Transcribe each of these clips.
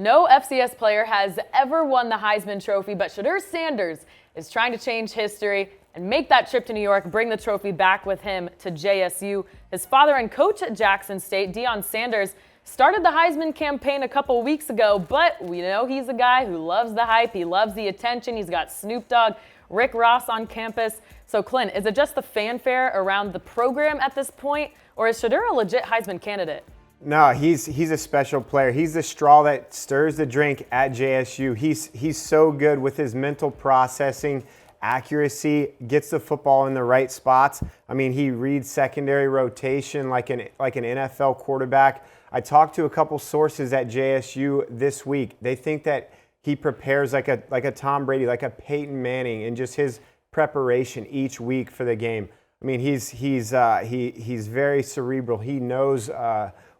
No FCS player has ever won the Heisman Trophy, but Shedeur Sanders is trying to change history and make that trip to New York, bring the trophy back with him to JSU. His father and coach at Jackson State, Deion Sanders, started the Heisman campaign a couple weeks ago, but we know he's a guy who loves the hype. He loves the attention. He's got Snoop Dogg, Rick Ross on campus. So, Clint, is it just the fanfare around the program at this point, or is Shedeur a legit Heisman candidate? No, he's a special player. He's the straw that stirs the drink at JSU. He's so good with his mental processing, accuracy, gets the football in the right spots. I mean, he reads secondary rotation like an NFL quarterback. I talked to a couple sources at JSU this week. They think that he prepares like a Tom Brady, like a Peyton Manning, in just his preparation each week for the game. I mean, he's very cerebral. He knows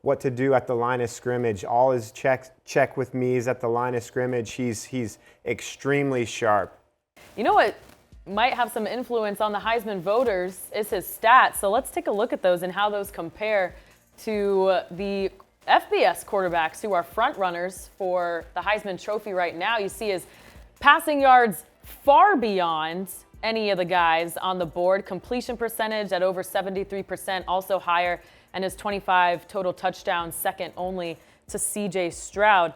what to do at the line of scrimmage. All his check with me's at the line of scrimmage. He's extremely sharp. You know what might have some influence on the Heisman voters is his stats. So let's take a look at those and how those compare to the FBS quarterbacks who are front runners for the Heisman Trophy right now. You see his passing yards far beyond any of the guys on the board. Completion percentage at over 73%, also higher, and his 25 total touchdowns, second only to CJ Stroud.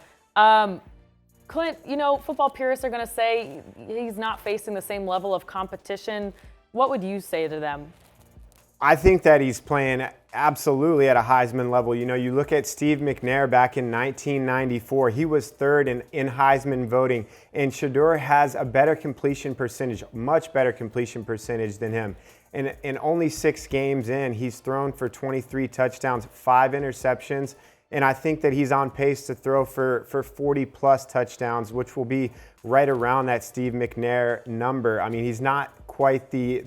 Clint, you know, football purists are going to say he's not facing the same level of competition. What would you say to them? I think that he's playing absolutely at a Heisman level. You know, you look at Steve McNair back in 1994. He was third in Heisman voting, and Shedeur has a better completion percentage, much better completion percentage than him. And in only 6 games in, he's thrown for 23 touchdowns, 5 interceptions, and I think that he's on pace to throw for 40-plus touchdowns, which will be right around that Steve McNair number. I mean, he's not quite the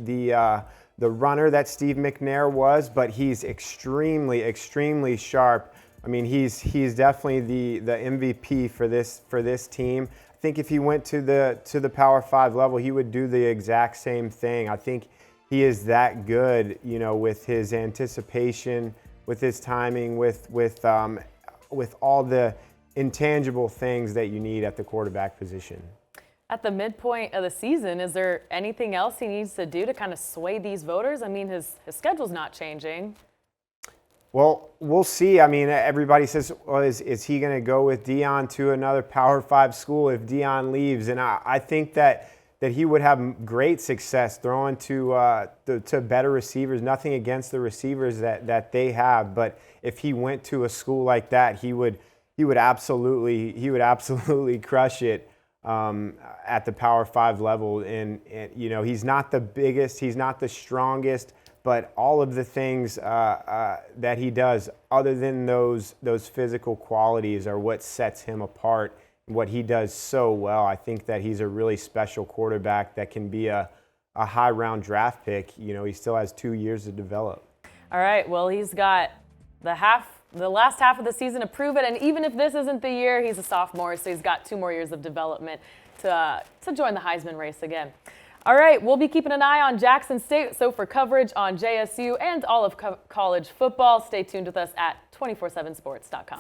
runner that Steve McNair was, but he's extremely sharp. I mean, he's definitely the MVP for this team. I think if he went to the Power 5 level, he would do the exact same thing. I think he is that good, you know, with his anticipation, with his timing, with all the intangible things that you need at the quarterback position. At the midpoint of the season, is there anything else he needs to do to kind of sway these voters? I mean, his schedule's not changing. Well, we'll see. I mean, everybody says, well, is he going to go with Deion to another Power 5 school if Deion leaves? And I think that he would have great success throwing to better receivers. Nothing against the receivers that they have, but if he went to a school like that, he would absolutely crush it at the Power 5 level. And you know, he's not the biggest, he's not the strongest, but all of the things that he does, other than those physical qualities, are what sets him apart. What he does so well. I think that he's a really special quarterback that can be a high round draft pick. You know, he still has 2 years to develop. All right, well, he's got the last half of the season to prove it, and even if this isn't the year, he's a sophomore, so he's got 2 more years of development to join the Heisman race again. All right, we'll be keeping an eye on Jackson State, so for coverage on JSU and all of college football, stay tuned with us at 247sports.com.